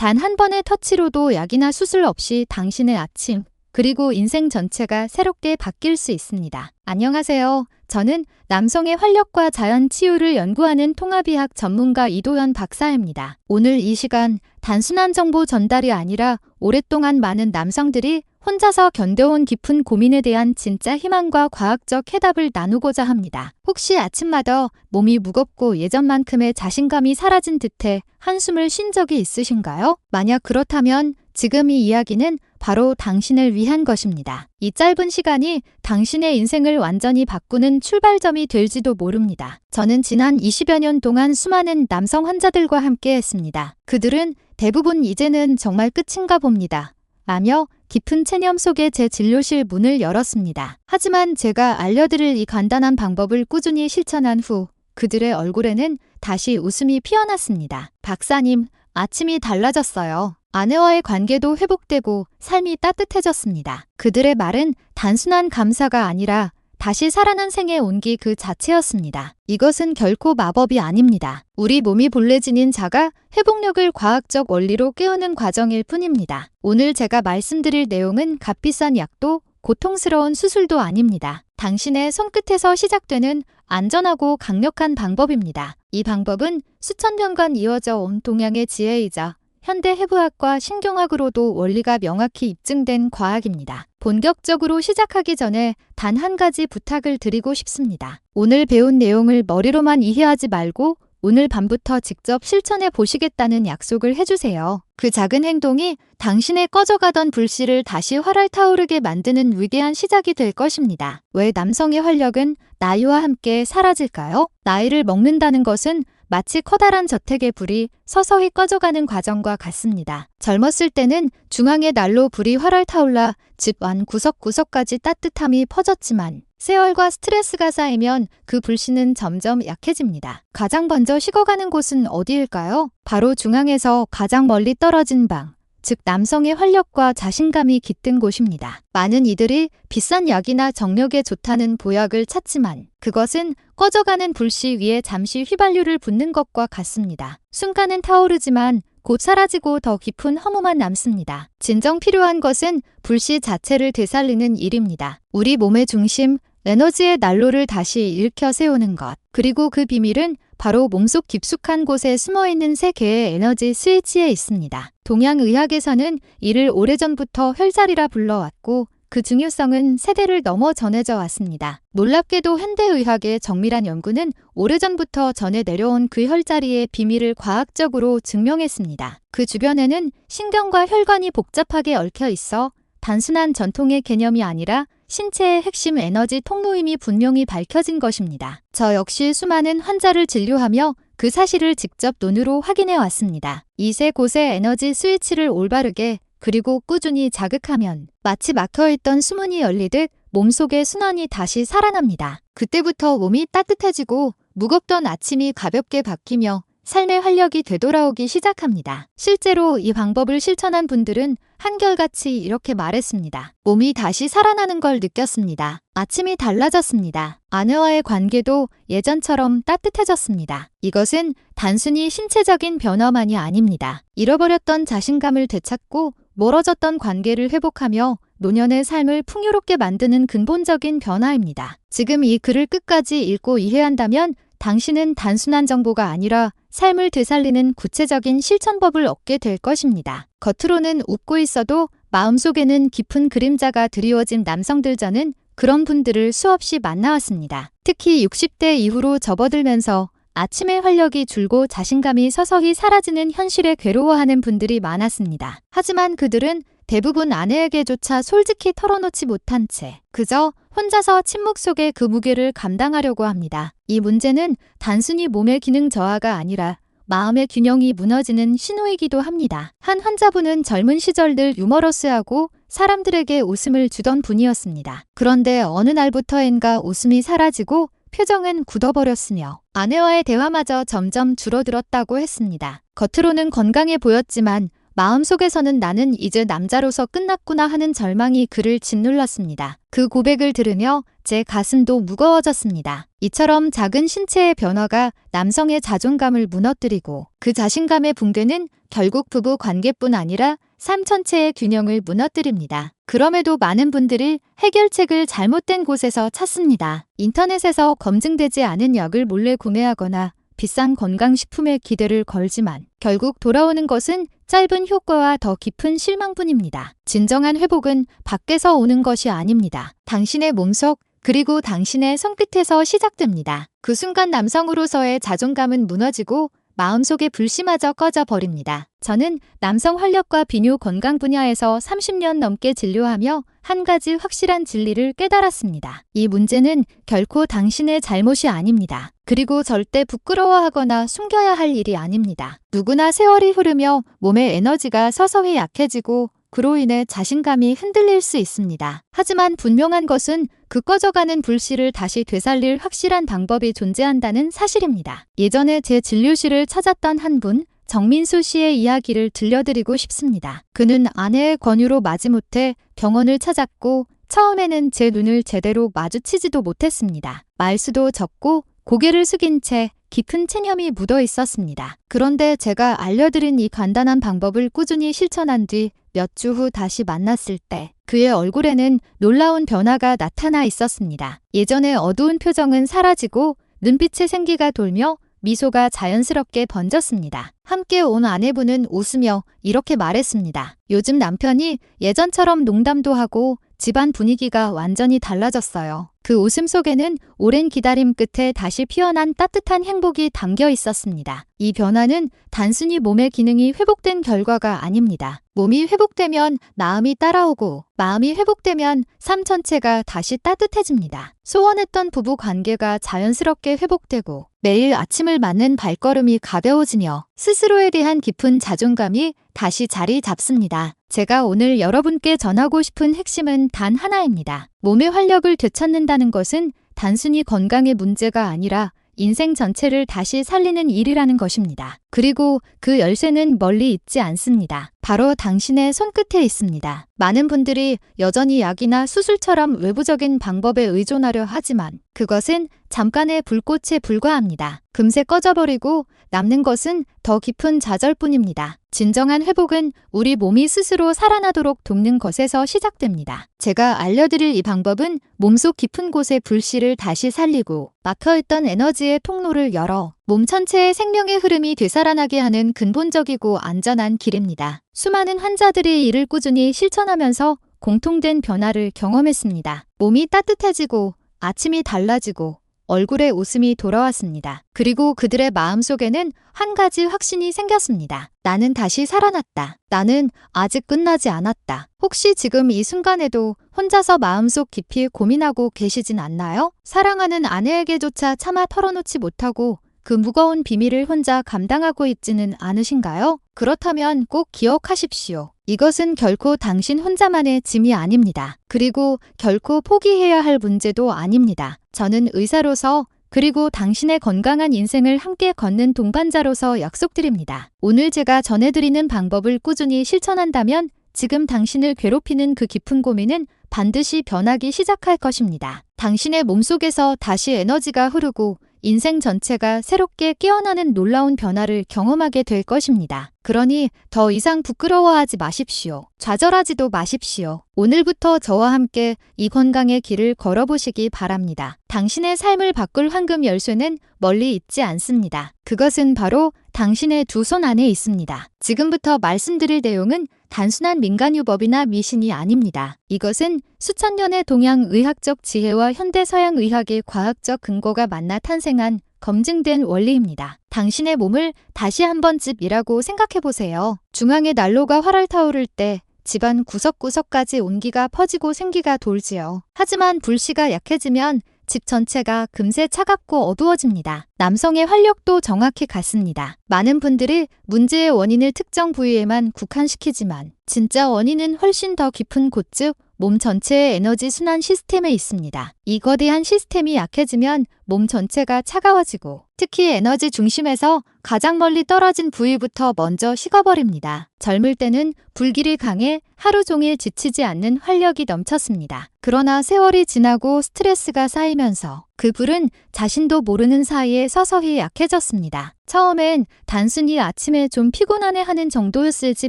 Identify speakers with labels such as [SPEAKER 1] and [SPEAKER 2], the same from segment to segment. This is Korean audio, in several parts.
[SPEAKER 1] 단 한 번의 터치로도 약이나 수술 없이 당신의 아침, 그리고 인생 전체가 새롭게 바뀔 수 있습니다. 안녕하세요. 저는 남성의 활력과 자연 치유를 연구하는 통합의학 전문가 이도현 박사입니다. 오늘 이 시간 단순한 정보 전달이 아니라 오랫동안 많은 남성들이 혼자서 견뎌온 깊은 고민에 대한 진짜 희망과 과학적 해답을 나누고자 합니다. 혹시 아침마다 몸이 무겁고 예전만큼의 자신감이 사라진 듯해 한숨을 쉰 적이 있으신가요? 만약 그렇다면 지금 이 이야기는 바로 당신을 위한 것입니다. 이 짧은 시간이 당신의 인생을 완전히 바꾸는 출발점이 될지도 모릅니다. 저는 지난 20여 년 동안 수많은 남성 환자들과 함께 했습니다. 그들은 대부분 이제는 정말 끝인가 봅니다. 라며 깊은 체념 속에 제 진료실 문을 열었습니다. 하지만 제가 알려드릴 이 간단한 방법을 꾸준히 실천한 후 그들의 얼굴에는 다시 웃음이 피어났습니다. 박사님, 아침이 달라졌어요. 아내와의 관계도 회복되고 삶이 따뜻해졌습니다. 그들의 말은 단순한 감사가 아니라 다시 살아난 생의 온기 그 자체였습니다. 이것은 결코 마법이 아닙니다. 우리 몸이 본래 지닌 자가 회복력을 과학적 원리로 깨우는 과정일 뿐입니다. 오늘 제가 말씀드릴 내용은 값비싼 약도 고통스러운 수술도 아닙니다. 당신의 손끝에서 시작되는 안전하고 강력한 방법입니다. 이 방법은 수천 년간 이어져 온 동양의 지혜이자 현대 해부학과 신경학으로도 원리가 명확히 입증된 과학입니다. 본격적으로 시작하기 전에 단 한 가지 부탁을 드리고 싶습니다. 오늘 배운 내용을 머리로만 이해하지 말고 오늘 밤부터 직접 실천해 보시겠다는 약속을 해주세요. 그 작은 행동이 당신의 꺼져가던 불씨를 다시 활활 타오르게 만드는 위대한 시작이 될 것입니다. 왜 남성의 활력은 나이와 함께 사라질까요? 나이를 먹는다는 것은 마치 커다란 저택의 불이 서서히 꺼져가는 과정과 같습니다. 젊었을 때는 중앙의 난로 불이 활활 타올라 집 안 구석구석까지 따뜻함이 퍼졌지만 세월과 스트레스가 쌓이면 그 불씨는 점점 약해집니다. 가장 먼저 식어가는 곳은 어디일까요? 바로 중앙에서 가장 멀리 떨어진 방, 즉 남성의 활력과 자신감이 깃든 곳입니다. 많은 이들이 비싼 약이나 정력에 좋다는 보약을 찾지만 그것은 꺼져가는 불씨 위에 잠시 휘발유를 붓는 것과 같습니다. 순간은 타오르지만 곧 사라지고 더 깊은 허무만 남습니다. 진정 필요한 것은 불씨 자체를 되살리는 일입니다. 우리 몸의 중심, 에너지의 난로를 다시 일으켜 세우는 것. 그리고 그 비밀은 바로 몸속 깊숙한 곳에 숨어있는 세 개의 에너지 스위치에 있습니다. 동양의학에서는 이를 오래전부터 혈자리라 불러왔고 그 중요성은 세대를 넘어 전해져 왔습니다. 놀랍게도 현대의학의 정밀한 연구는 오래전부터 전해 내려온 그 혈자리의 비밀을 과학적으로 증명했습니다. 그 주변에는 신경과 혈관이 복잡하게 얽혀 있어 단순한 전통의 개념이 아니라 신체의 핵심 에너지 통로임이 분명히 밝혀진 것입니다. 저 역시 수많은 환자를 진료하며 그 사실을 직접 눈으로 확인해 왔습니다. 이 세 곳의 에너지 스위치를 올바르게 그리고 꾸준히 자극하면 마치 막혀있던 수문이 열리듯 몸속의 순환이 다시 살아납니다. 그때부터 몸이 따뜻해지고 무겁던 아침이 가볍게 바뀌며 삶의 활력이 되돌아오기 시작합니다. 실제로 이 방법을 실천한 분들은 한결같이 이렇게 말했습니다. 몸이 다시 살아나는 걸 느꼈습니다. 아침이 달라졌습니다. 아내와의 관계도 예전처럼 따뜻해졌습니다. 이것은 단순히 신체적인 변화만이 아닙니다. 잃어버렸던 자신감을 되찾고 멀어졌던 관계를 회복하며 노년의 삶을 풍요롭게 만드는 근본적인 변화입니다. 지금 이 글을 끝까지 읽고 이해한다면 당신은 단순한 정보가 아니라 삶을 되살리는 구체적인 실천법을 얻게 될 것입니다. 겉으로는 웃고 있어도 마음속에는 깊은 그림자가 드리워진 남성들, 저는 그런 분들을 수없이 만나왔습니다. 특히 60대 이후로 접어들면서 아침의 활력이 줄고 자신감이 서서히 사라지는 현실에 괴로워하는 분들이 많았습니다. 하지만 그들은 대부분 아내에게조차 솔직히 털어놓지 못한 채 그저 혼자서 침묵 속에 그 무게를 감당하려고 합니다. 이 문제는 단순히 몸의 기능 저하가 아니라 마음의 균형이 무너지는 신호이기도 합니다. 한 환자분은 젊은 시절 늘 유머러스하고 사람들에게 웃음을 주던 분이었습니다. 그런데 어느 날부터인가 웃음이 사라지고 표정은 굳어버렸으며 아내와의 대화마저 점점 줄어들었다고 했습니다. 겉으로는 건강해 보였지만 마음속에서는 나는 이제 남자로서 끝났구나 하는 절망이 그를 짓눌렀습니다. 그 고백을 들으며 제 가슴도 무거워졌습니다. 이처럼 작은 신체의 변화가 남성의 자존감을 무너뜨리고 그 자신감의 붕괴는 결국 부부 관계뿐 아니라 삶 전체의 균형을 무너뜨립니다. 그럼에도 많은 분들이 해결책을 잘못된 곳에서 찾습니다. 인터넷에서 검증되지 않은 약을 몰래 구매하거나 비싼 건강식품에 기대를 걸지만 결국 돌아오는 것은 짧은 효과와 더 깊은 실망뿐입니다. 진정한 회복은 밖에서 오는 것이 아닙니다. 당신의 몸속 그리고 당신의 손끝에서 시작됩니다. 그 순간 남성으로서의 자존감은 무너지고 마음속의 불씨마저 꺼져버립니다. 저는 남성 활력과 비뇨 건강 분야에서 30년 넘게 진료하며 한 가지 확실한 진리를 깨달았습니다. 이 문제는 결코 당신의 잘못이 아닙니다. 그리고 절대 부끄러워하거나 숨겨야 할 일이 아닙니다. 누구나 세월이 흐르며 몸의 에너지가 서서히 약해지고 그로 인해 자신감이 흔들릴 수 있습니다. 하지만 분명한 것은 그 꺼져가는 불씨를 다시 되살릴 확실한 방법이 존재한다는 사실입니다. 예전에 제 진료실을 찾았던 한 분, 정민수 씨의 이야기를 들려드리고 싶습니다. 그는 아내의 권유로 마지못해 병원을 찾았고 처음에는 제 눈을 제대로 마주치지도 못했습니다. 말수도 적고 고개를 숙인 채 깊은 체념이 묻어 있었습니다. 그런데 제가 알려드린 이 간단한 방법을 꾸준히 실천한 뒤 몇 주 후 다시 만났을 때 그의 얼굴에는 놀라운 변화가 나타나 있었습니다. 예전의 어두운 표정은 사라지고 눈빛에 생기가 돌며 미소가 자연스럽게 번졌습니다. 함께 온 아내분은 웃으며 이렇게 말했습니다. 요즘 남편이 예전처럼 농담도 하고 집안 분위기가 완전히 달라졌어요. 그 웃음 속에는 오랜 기다림 끝에 다시 피어난 따뜻한 행복이 담겨 있었습니다. 이 변화는 단순히 몸의 기능이 회복된 결과가 아닙니다. 몸이 회복되면 마음이 따라오고 마음이 회복되면 삶 전체가 다시 따뜻해집니다. 소원했던 부부 관계가 자연스럽게 회복되고 매일 아침을 맞는 발걸음이 가벼워지며 스스로에 대한 깊은 자존감이 다시 자리 잡습니다. 제가 오늘 여러분께 전하고 싶은 핵심은 단 하나입니다. 몸의 활력을 되찾는다는 것은 단순히 건강의 문제가 아니라 인생 전체를 다시 살리는 일이라는 것입니다. 그리고 그 열쇠는 멀리 있지 않습니다. 바로 당신의 손끝에 있습니다. 많은 분들이 여전히 약이나 수술처럼 외부적인 방법에 의존하려 하지만 그것은 잠깐의 불꽃에 불과합니다. 금세 꺼져버리고 남는 것은 더 깊은 좌절뿐입니다. 진정한 회복은 우리 몸이 스스로 살아나도록 돕는 것에서 시작됩니다. 제가 알려드릴 이 방법은 몸속 깊은 곳의 불씨를 다시 살리고 막혀있던 에너지의 통로를 열어 몸 전체의 생명의 흐름이 되살아나게 하는 근본적이고 안전한 길입니다. 수많은 환자들이 이를 꾸준히 실천하면서 공통된 변화를 경험했습니다. 몸이 따뜻해지고 아침이 달라지고 얼굴에 웃음이 돌아왔습니다. 그리고 그들의 마음속에는 한 가지 확신이 생겼습니다. 나는 다시 살아났다. 나는 아직 끝나지 않았다. 혹시 지금 이 순간에도 혼자서 마음속 깊이 고민하고 계시진 않나요? 사랑하는 아내에게조차 차마 털어놓지 못하고 그 무거운 비밀을 혼자 감당하고 있지는 않으신가요? 그렇다면 꼭 기억하십시오. 이것은 결코 당신 혼자만의 짐이 아닙니다. 그리고 결코 포기해야 할 문제도 아닙니다. 저는 의사로서 그리고 당신의 건강한 인생을 함께 걷는 동반자로서 약속드립니다. 오늘 제가 전해드리는 방법을 꾸준히 실천한다면 지금 당신을 괴롭히는 그 깊은 고민은 반드시 변하기 시작할 것입니다. 당신의 몸속에서 다시 에너지가 흐르고 인생 전체가 새롭게 깨어나는 놀라운 변화를 경험하게 될 것입니다. 그러니 더 이상 부끄러워하지 마십시오. 좌절하지도 마십시오. 오늘부터 저와 함께 이 건강의 길을 걸어보시기 바랍니다. 당신의 삶을 바꿀 황금 열쇠는 멀리 있지 않습니다. 그것은 바로 당신의 두 손 안에 있습니다. 지금부터 말씀드릴 내용은 단순한 민간요법이나 미신이 아닙니다. 이것은 수천 년의 동양 의학적 지혜와 현대 서양 의학의 과학적 근거가 만나 탄생한 검증된 원리입니다. 당신의 몸을 다시 한 번쯤이라고 생각해보세요. 중앙에 난로가 활활 타오를 때 집안 구석구석까지 온기가 퍼지고 생기가 돌지요. 하지만 불씨가 약해지면 집 전체가 금세 차갑고 어두워집니다. 남성의 활력도 정확히 같습니다. 많은 분들이 문제의 원인을 특정 부위에만 국한시키지만 진짜 원인은 훨씬 더 깊은 곳, 즉 몸 전체의 에너지 순환 시스템에 있습니다. 이 거대한 시스템이 약해지면 몸 전체가 차가워지고 특히 에너지 중심에서 가장 멀리 떨어진 부위부터 먼저 식어버립니다. 젊을 때는 불길이 강해 하루 종일 지치지 않는 활력이 넘쳤습니다. 그러나 세월이 지나고 스트레스가 쌓이면서 그 불은 자신도 모르는 사이에 서서히 약해졌습니다. 처음엔 단순히 아침에 좀 피곤하네 하는 정도였을지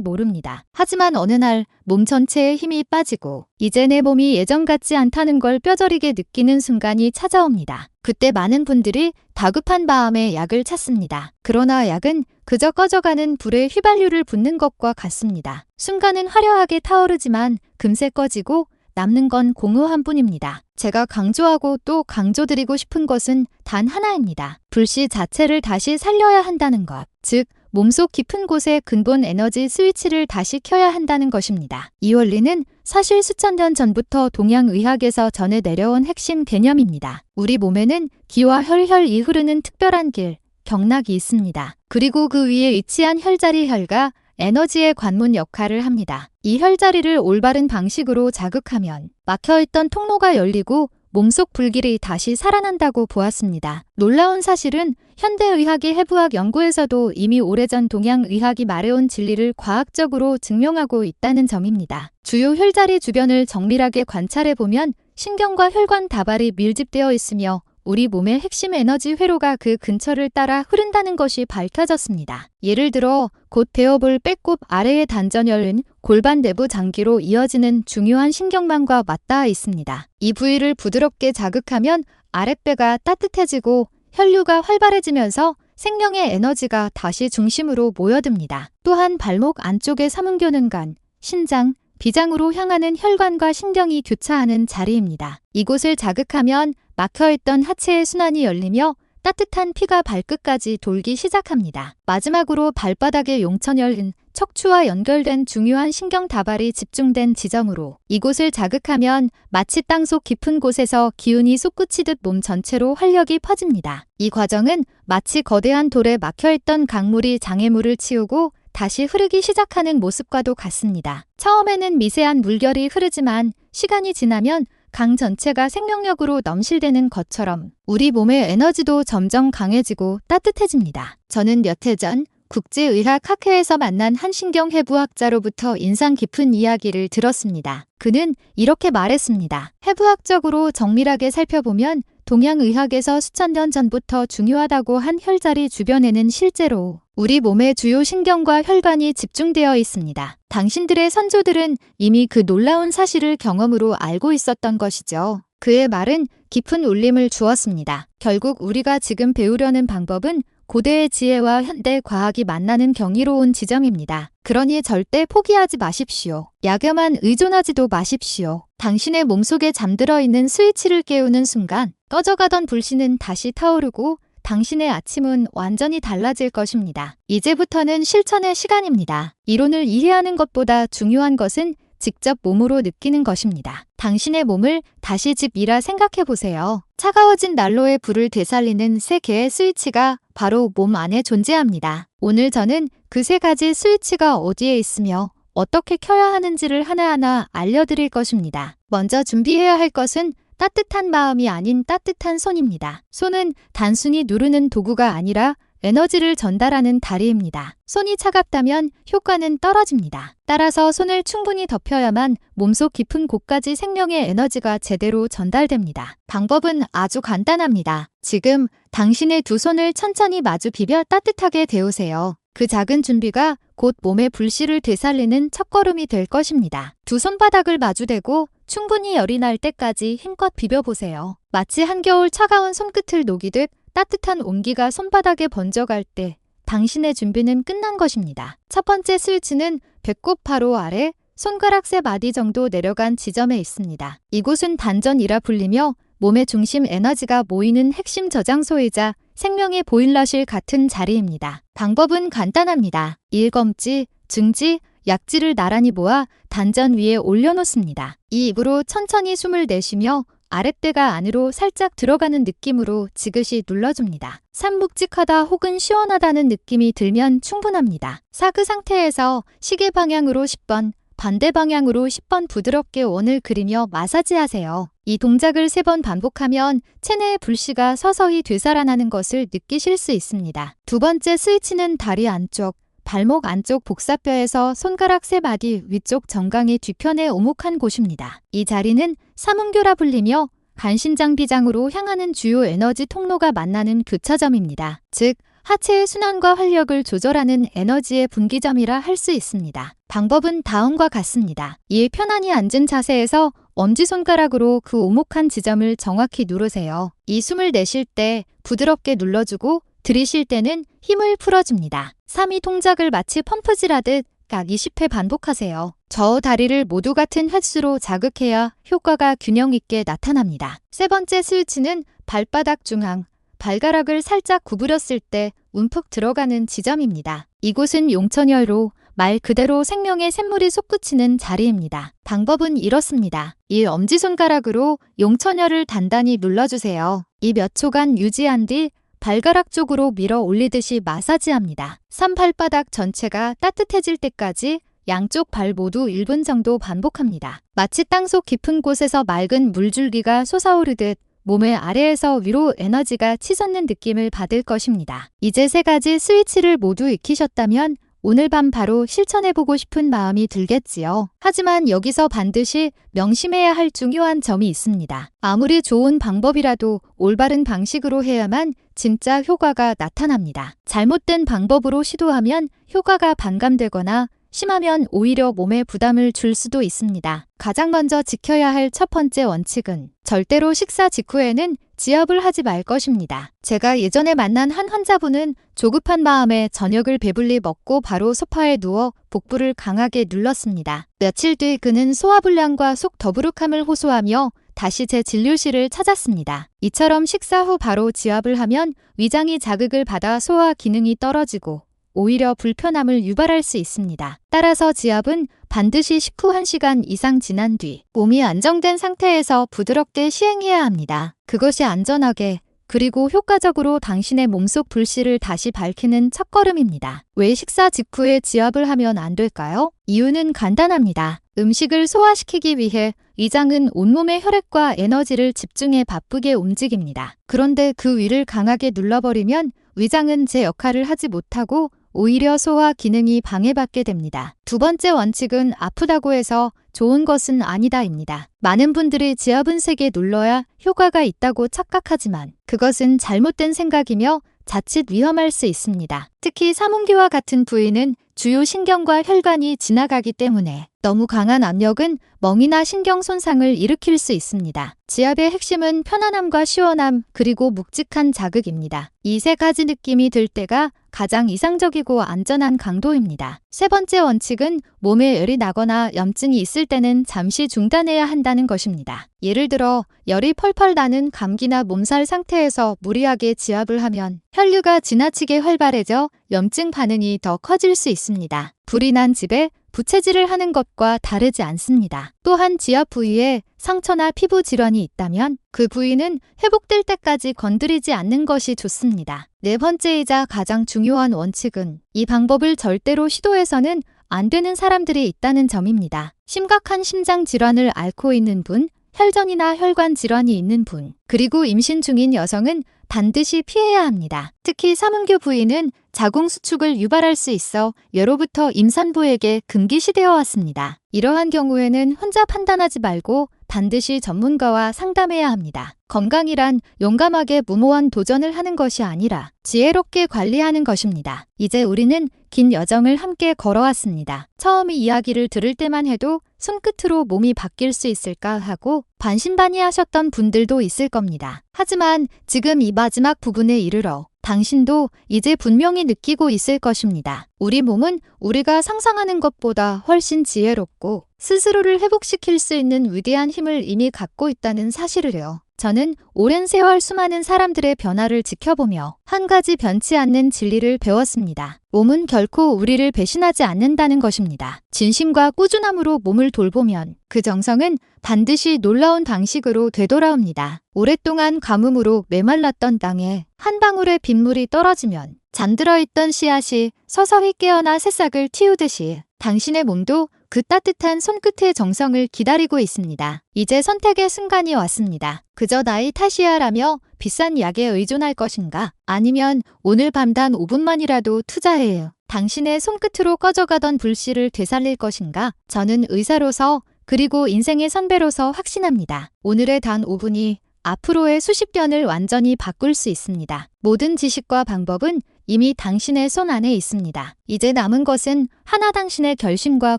[SPEAKER 1] 모릅니다. 하지만 어느 날 몸 전체에 힘이 빠지고 이제 내 몸이 예전 같지 않다는 걸 뼈저리게 느끼는 순간이 찾아옵니다. 그때 많은 분들이 다급한 마음에 약을 찾습니다. 그러나 약은 그저 꺼져가는 불에 휘발유를 붓는 것과 같습니다. 순간은 화려하게 타오르지만 금세 꺼지고 남는 건 공허한 뿐입니다. 제가 강조하고 또 강조드리고 싶은 것은 단 하나입니다. 불씨 자체를 다시 살려야 한다는 것, 즉 몸속 깊은 곳에 근본 에너지 스위치를 다시 켜야 한다는 것입니다. 이 원리는 사실 수천 년 전부터 동양의학에서 전해 내려온 핵심 개념입니다. 우리 몸에는 기와 혈혈이 흐르는 특별한 길, 경락이 있습니다. 그리고 그 위에 위치한 혈자리 혈가 에너지의 관문 역할을 합니다. 이 혈자리를 올바른 방식으로 자극하면 막혀있던 통로가 열리고 몸속 불길이 다시 살아난다고 보았습니다. 놀라운 사실은 현대의학의 해부학 연구에서도 이미 오래전 동양의학이 말해온 진리를 과학적으로 증명하고 있다는 점입니다. 주요 혈자리 주변을 정밀하게 관찰해보면 신경과 혈관 다발이 밀집되어 있으며 우리 몸의 핵심 에너지 회로가 그 근처를 따라 흐른다는 것이 밝혀졌습니다. 예를 들어 곧 배어볼 배꼽 아래의 단전혈은 골반 내부 장기로 이어지는 중요한 신경망과 맞닿아 있습니다. 이 부위를 부드럽게 자극하면 아랫배가 따뜻해지고 혈류가 활발해지면서 생명의 에너지가 다시 중심으로 모여듭니다. 또한 발목 안쪽의 삼음교는 간, 신장, 비장으로 향하는 혈관과 신경이 교차하는 자리입니다. 이곳을 자극하면 막혀있던 하체의 순환이 열리며 따뜻한 피가 발끝까지 돌기 시작합니다. 마지막으로 발바닥의 용천혈은 척추와 연결된 중요한 신경 다발이 집중된 지점으로 이곳을 자극하면 마치 땅속 깊은 곳에서 기운이 솟구치듯 몸 전체로 활력이 퍼집니다. 이 과정은 마치 거대한 돌에 막혀있던 강물이 장애물을 치우고 다시 흐르기 시작하는 모습과도 같습니다. 처음에는 미세한 물결이 흐르지만 시간이 지나면 강 전체가 생명력으로 넘실대는 것처럼 우리 몸의 에너지도 점점 강해지고 따뜻해집니다. 저는 몇 해 전 국제의학학회에서 만난 한 신경해부학자로부터 인상 깊은 이야기를 들었습니다. 그는 이렇게 말했습니다. 해부학적으로 정밀하게 살펴보면 동양의학에서 수천 년 전부터 중요하다고 한 혈자리 주변에는 실제로 우리 몸의 주요 신경과 혈관이 집중되어 있습니다. 당신들의 선조들은 이미 그 놀라운 사실을 경험으로 알고 있었던 것이죠. 그의 말은 깊은 울림을 주었습니다. 결국 우리가 지금 배우려는 방법은 고대의 지혜와 현대 과학이 만나는 경이로운 지점입니다. 그러니 절대 포기하지 마십시오. 약에만 의존하지도 마십시오. 당신의 몸속에 잠들어 있는 스위치를 깨우는 순간 꺼져가던 불씨는 다시 타오르고 당신의 아침은 완전히 달라질 것입니다. 이제부터는 실천의 시간입니다. 이론을 이해하는 것보다 중요한 것은 직접 몸으로 느끼는 것입니다. 당신의 몸을 다시 집이라 생각해 보세요. 차가워진 난로에 불을 되살리는 세 개의 스위치가 바로 몸 안에 존재합니다. 오늘 저는 그 세 가지 스위치가 어디에 있으며 어떻게 켜야 하는지를 하나하나 알려드릴 것입니다. 먼저 준비해야 할 것은 따뜻한 마음이 아닌 따뜻한 손입니다. 손은 단순히 누르는 도구가 아니라 에너지를 전달하는 다리입니다. 손이 차갑다면 효과는 떨어집니다. 따라서 손을 충분히 덮여야만 몸속 깊은 곳까지 생명의 에너지가 제대로 전달됩니다. 방법은 아주 간단합니다. 지금 당신의 두 손을 천천히 마주 비벼 따뜻하게 데우세요. 그 작은 준비가 곧 몸의 불씨를 되살리는 첫걸음이 될 것입니다. 두 손바닥을 마주대고 충분히 열이 날 때까지 힘껏 비벼보세요. 마치 한겨울 차가운 손끝을 녹이듯 따뜻한 온기가 손바닥에 번져갈 때 당신의 준비는 끝난 것입니다. 첫 번째 스위치는 배꼽 바로 아래 손가락 세 마디 정도 내려간 지점에 있습니다. 이곳은 단전이라 불리며 몸의 중심 에너지가 모이는 핵심 저장소이자 생명의 보일러실 같은 자리입니다. 방법은 간단합니다. 일검지, 중지, 약지를 나란히 모아 단전 위에 올려놓습니다. 이 입으로 천천히 숨을 내쉬며 아랫배가 안으로 살짝 들어가는 느낌으로 지그시 눌러줍니다. 산묵직하다 혹은 시원하다는 느낌이 들면 충분합니다. 그 상태에서 시계 방향으로 10번, 반대 방향으로 10번 부드럽게 원을 그리며 마사지하세요. 이 동작을 3번 반복하면 체내의 불씨가 서서히 되살아나는 것을 느끼실 수 있습니다. 두 번째 스위치는 다리 안쪽, 발목 안쪽 복사뼈에서 손가락 3마디 위쪽 정강이 뒤편에 오목한 곳입니다. 이 자리는 삼음교라 불리며 간신장 비장으로 향하는 주요 에너지 통로가 만나는 교차점입니다. 즉, 하체의 순환과 활력을 조절하는 에너지의 분기점이라 할 수 있습니다. 방법은 다음과 같습니다. 이 편안히 앉은 자세에서 엄지손가락으로 그 오목한 지점을 정확히 누르세요. 이 숨을 내쉴 때 부드럽게 눌러주고 들이쉴 때는 힘을 풀어줍니다. 3위 동작을 마치 펌프질하듯 약 20회 반복하세요. 좌우 다리를 모두 같은 횟수로 자극해야 효과가 균형 있게 나타납니다. 세 번째 스위치는 발바닥 중앙, 발가락을 살짝 구부렸을 때 움푹 들어가는 지점입니다. 이곳은 용천혈로 말 그대로 생명의 샘물이 솟구치는 자리입니다. 방법은 이렇습니다. 이 엄지손가락으로 용천혈을 단단히 눌러주세요. 이 몇 초간 유지한 뒤 발가락 쪽으로 밀어 올리듯이 마사지합니다. 삼발바닥 전체가 따뜻해질 때까지 양쪽 발 모두 1분 정도 반복합니다. 마치 땅속 깊은 곳에서 맑은 물줄기가 솟아오르듯 몸의 아래에서 위로 에너지가 치솟는 느낌을 받을 것입니다. 이제 3가지 스위치를 모두 익히셨다면 오늘 밤 바로 실천해보고 싶은 마음이 들겠지요. 하지만 여기서 반드시 명심해야 할 중요한 점이 있습니다. 아무리 좋은 방법이라도 올바른 방식으로 해야만 진짜 효과가 나타납니다. 잘못된 방법으로 시도하면 효과가 반감되거나 심하면 오히려 몸에 부담을 줄 수도 있습니다. 가장 먼저 지켜야 할 첫 번째 원칙은 절대로 식사 직후에는 지압을 하지 말 것입니다. 제가 예전에 만난 한 환자분은 조급한 마음에 저녁을 배불리 먹고 바로 소파에 누워 복부를 강하게 눌렀습니다. 며칠 뒤 그는 소화불량과 속 더부룩함을 호소하며 다시 제 진료실을 찾았습니다. 이처럼 식사 후 바로 지압을 하면 위장이 자극을 받아 소화 기능이 떨어지고 오히려 불편함을 유발할 수 있습니다. 따라서 지압은 반드시 식후 1시간 이상 지난 뒤 몸이 안정된 상태에서 부드럽게 시행해야 합니다. 그것이 안전하게 그리고 효과적으로 당신의 몸속 불씨를 다시 밝히는 첫걸음입니다. 왜 식사 직후에 지압을 하면 안 될까요? 이유는 간단합니다. 음식을 소화시키기 위해 위장은 온몸의 혈액과 에너지를 집중해 바쁘게 움직입니다. 그런데 그 위를 강하게 눌러버리면 위장은 제 역할을 하지 못하고 오히려 소화 기능이 방해받게 됩니다. 두 번째 원칙은 아프다고 해서 좋은 것은 아니다입니다. 많은 분들이 지압은 세게 눌러야 효과가 있다고 착각하지만 그것은 잘못된 생각이며 자칫 위험할 수 있습니다. 특히 삼음교와 같은 부위는 주요 신경과 혈관이 지나가기 때문에 너무 강한 압력은 멍이나 신경 손상을 일으킬 수 있습니다. 지압의 핵심은 편안함과 시원함 그리고 묵직한 자극입니다. 이 3가지 느낌이 들 때가 가장 이상적이고 안전한 강도입니다. 세 번째 원칙은 몸에 열이 나거나 염증이 있을 때는 잠시 중단해야 한다는 것입니다. 예를 들어 열이 펄펄 나는 감기나 몸살 상태에서 무리하게 지압을 하면 혈류가 지나치게 활발해져 염증 반응이 더 커질 수 있습니다. 불이 난 집에 부채질을 하는 것과 다르지 않습니다. 또한 지압 부위에 상처나 피부 질환이 있다면 그 부위는 회복될 때까지 건드리지 않는 것이 좋습니다. 네 번째이자 가장 중요한 원칙은 이 방법을 절대로 시도해서는 안 되는 사람들이 있다는 점입니다. 심각한 심장 질환을 앓고 있는 분, 혈전이나 혈관 질환이 있는 분, 그리고 임신 중인 여성은 반드시 피해야 합니다. 특히 삼음교 부위는 자궁 수축을 유발할 수 있어 예로부터 임산부에게 금기시되어 왔습니다. 이러한 경우에는 혼자 판단하지 말고 반드시 전문가와 상담해야 합니다. 건강이란 용감하게 무모한 도전을 하는 것이 아니라 지혜롭게 관리하는 것입니다. 이제 우리는 긴 여정을 함께 걸어왔습니다. 처음 이 이야기를 들을 때만 해도 손끝으로 몸이 바뀔 수 있을까 하고 반신반의하셨던 분들도 있을 겁니다. 하지만 지금 이 마지막 부분에 이르러 당신도 이제 분명히 느끼고 있을 것입니다. 우리 몸은 우리가 상상하는 것보다 훨씬 지혜롭고 스스로를 회복시킬 수 있는 위대한 힘을 이미 갖고 있다는 사실을요. 저는 오랜 세월 수많은 사람들의 변화를 지켜보며 한 가지 변치 않는 진리를 배웠습니다. 몸은 결코 우리를 배신하지 않는다는 것입니다. 진심과 꾸준함으로 몸을 돌보면 그 정성은 반드시 놀라운 방식으로 되돌아옵니다. 오랫동안 가뭄으로 메말랐던 땅에 한 방울의 빗물이 떨어지면 잠들어 있던 씨앗이 서서히 깨어나 새싹을 틔우듯이 당신의 몸도 그 따뜻한 손끝의 정성을 기다리고 있습니다. 이제 선택의 순간이 왔습니다. 그저 나의 탓이야라며 비싼 약에 의존할 것인가? 아니면 오늘 밤 단 5분만이라도 투자해요. 당신의 손끝으로 꺼져가던 불씨를 되살릴 것인가? 저는 의사로서 그리고 인생의 선배로서 확신합니다. 오늘의 단 5분이 앞으로의 수십 년을 완전히 바꿀 수 있습니다. 모든 지식과 방법은 이미 당신의 손 안에 있습니다. 이제 남은 것은 하나 당신의 결심과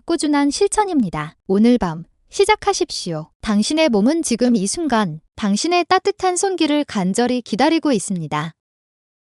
[SPEAKER 1] 꾸준한 실천입니다. 오늘 밤 시작하십시오. 당신의 몸은 지금 이 순간 당신의 따뜻한 손길을 간절히 기다리고 있습니다.